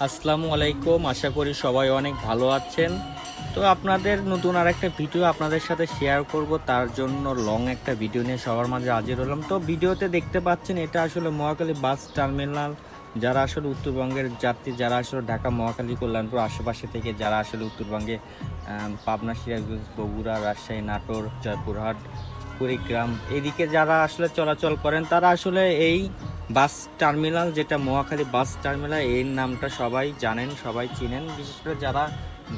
আসসালামু আলাইকুম, আশা করি সবাই অনেক ভালো আছেন। তো আপনাদের নতুন আর একটা ভিডিও আপনাদের সাথে শেয়ার করব, তার জন্য লং একটা ভিডিও নিয়ে সবার মাঝে হাজির হলাম। তো ভিডিওতে দেখতে পাচ্ছেন এটা আসলে মহাখালী বাস টার্মিনাল। যারা আসলে উত্তরবঙ্গের যাত্রী, যারা আসলে ঢাকা মহাখালী কল্যাণপুর আশেপাশে থেকে যারা আসলে উত্তরবঙ্গে পাবনা, সিরাজগঞ্জ, বগুড়া, রাজশাহী, নাটোর, জয়পুরহাট, কুড়িগ্রাম এদিকে যারা আসলে চলাচল করেন, তারা আসলে এই বাস টার্মিনাল, যেটা মহাখালী বাস টার্মিনাল, এই নামটা সবাই জানেন, সবাই চিনেন। বিশেষ করে যারা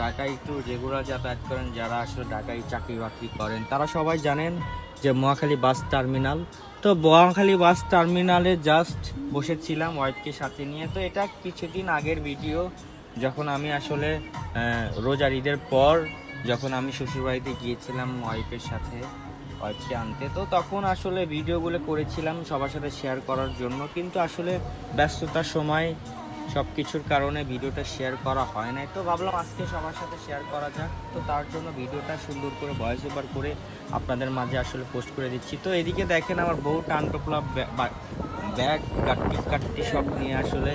ঢাকায় একটু রেগুলার যাতায়াত করেন, যারা আসলে ঢাকায় চাকরি বাকরি করেন, তারা সবাই জানেন যে মহাখালী বাস টার্মিনাল। তো মহাখালী বাস টার্মিনালে জাস্ট বসেছিলাম ওয়াইফকে সাথে নিয়ে। তো এটা কিছুদিন আগের ভিডিও, যখন আমি আসলে রোজার ঈদের পর যখন আমি শ্বশুরবাড়িতে গিয়েছিলাম ওয়াইফের সাথে, ওয়াইফকে আনতে। তো তখন আসলে ভিডিওগুলো করেছিলাম সবার সাথে শেয়ার করার জন্য, কিন্তু আসলে ব্যস্ততার সময় সব কিছুর কারণে ভিডিওটা শেয়ার করা হয় নাই। তো ভাবলাম আজকে সবার সাথে শেয়ার করা যাক। তো তার জন্য ভিডিওটা সুন্দর করে ভয়েস ওভার করে আপনাদের মাঝে আসলে পোস্ট করে দিচ্ছি। তো এদিকে দেখেন আমার বউ টানটোপলা ব্যাগ কাটটি কাটটি সব নিয়ে আসলে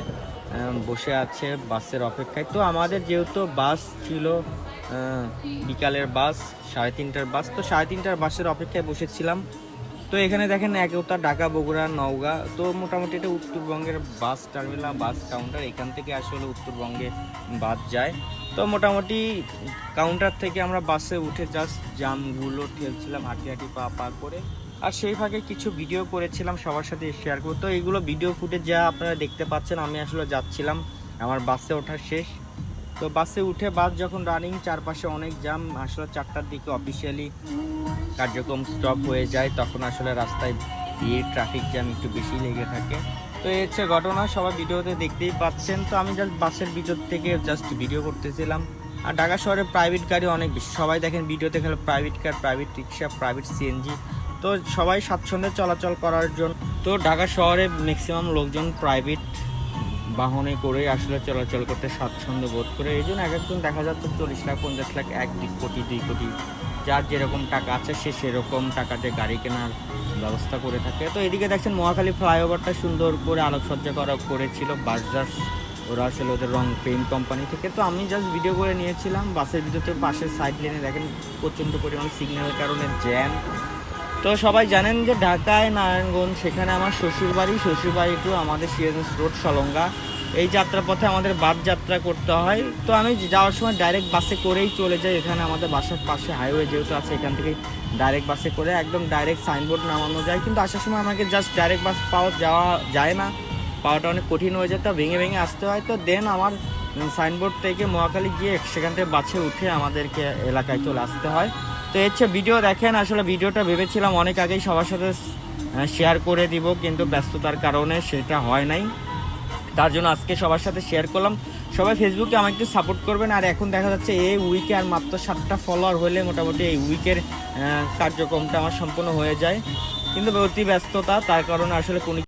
বসে আছে বাসের অপেক্ষায়। তো আমাদের যেহেতু বাস ছিল বিকালের বাস, 3:30টার বাস, তো 3:30টার বাসের অপেক্ষায় বসেছিলাম। তো এখানে দেখেন একতা, ঢাকা, বগুড়া, নওগাঁ। তো মোটামুটি এটা উত্তরবঙ্গের বাস টার্মিনাল, বাস কাউন্টার। এখান থেকে আসলে উত্তরবঙ্গে বাস যায়। তো মোটামুটি কাউন্টার থেকে আমরা বাসে উঠে জাস্ট জামগুলো ঠেলছিলাম হাঁটি হাঁটি পা পা করে। আর সেই ফাঁকে কিছু ভিডিও করেছিলাম সবার সাথে শেয়ার করবো। তো এইগুলো ভিডিও ফুটেজ যা আপনারা দেখতে পাচ্ছেন, আমি আসলে যাচ্ছিলাম, আমার বাসে ওঠা শেষ। তো বাসে উঠে বাস যখন রানিং, চারপাশে অনেক জ্যাম। আসলে 4টার দিকে অফিসিয়ালি কার্যক্রম স্টপ হয়ে যায়, তখন আসলে রাস্তায় ভিড়, ট্রাফিক জ্যাম একটু বেশি লেগে থাকে। তো এই হচ্ছে ঘটনা, সবাই ভিডিওতে দেখতেই পাচ্ছেন। তো আমি জাস্ট বাসের ভিতর থেকে জাস্ট ভিডিও করতেছিলাম। আর ঢাকা শহরে প্রাইভেট গাড়ি অনেক বেশি, সবাই দেখেন ভিডিওতে খেলে প্রাইভেট কার, প্রাইভেট রিক্সা, প্রাইভেট সিএনজি। তো সবাই স্বাচ্ছন্দ্যে চলাচল করার জন্য, তো ঢাকা শহরে ম্যাক্সিমাম লোকজন প্রাইভেট বাহনে করে আসলে চলাচল করতে স্বাচ্ছন্দ্য বোধ করে। এই জন্য এক একজন দেখা যাচ্ছে 40 লাখ, 50 লাখ, 1 কোটি, 2 কোটি, যার যেরকম টাকা আছে সে সেরকম টাকাতে গাড়ি কেনার ব্যবস্থা করে থাকে। তো এদিকে দেখছেন মহাখালী ফ্লাইওভারটা সুন্দর করে আলোকসজ্জা করেছিল বাজাজ, ওরা আসলে ওদের রং পেইন্ট কোম্পানি থেকে। তো আমি জাস্ট ভিডিও করে নিয়েছিলাম। বাসের ভিতরে পাশের সাইড লেনে দেখেন প্রচণ্ড পরিমাণ সিগন্যালের কারণে জ্যাম। তো সবাই জানেন যে ঢাকায় নারায়ণগঞ্জ, সেখানে আমার শ্বশুরবাড়ি টু আমাদের সিরাজগঞ্জ রোড সলঙ্গা, এই যাত্রাপথে আমাদের বাস যাত্রা করতে হয়। তো আমি যাওয়ার সময় ডাইরেক্ট বাসে করেই চলে যাই। এখানে আমাদের বাসার পাশে হাইওয়ে যেহেতু আছে, এখান থেকে ডাইরেক্ট বাসে করে একদম ডাইরেক্ট সাইনবোর্ড নামানো যায়। কিন্তু আসার সময় আমাকে জাস্ট ডাইরেক্ট বাস যাওয়া যায় না, পাওয়াটা অনেক কঠিন হয়ে যায়, তো ভেঙে ভেঙে আসতে হয়। তো দেন আমার সাইনবোর্ড থেকে মহাখালী গিয়ে সেখান থেকে বাসে উঠে আমাদেরকে এলাকায় চলে আসতে হয়। তো হচ্ছে ভিডিও দেখেন, আসলে ভিডিওটা ভেবেছিলাম অনেক আগেই সবার সাথে শেয়ার করে দিব, কিন্তু ব্যস্ততার কারণে সেটা হয় নাই। তার জন্য আজকে সবার সাথে শেয়ার করলাম। সবাই ফেসবুকে আমাকে একটু সাপোর্ট করবেন। আর এখন দেখা যাচ্ছে এই উইকে আর মাত্র 7টা ফলোয়ার হলে মোটামুটি এই উইকের কার্যক্রমটা আমার সম্পূর্ণ হয়ে যায়, কিন্তু অতি ব্যস্ততা, তার কারণে আসলে কোনো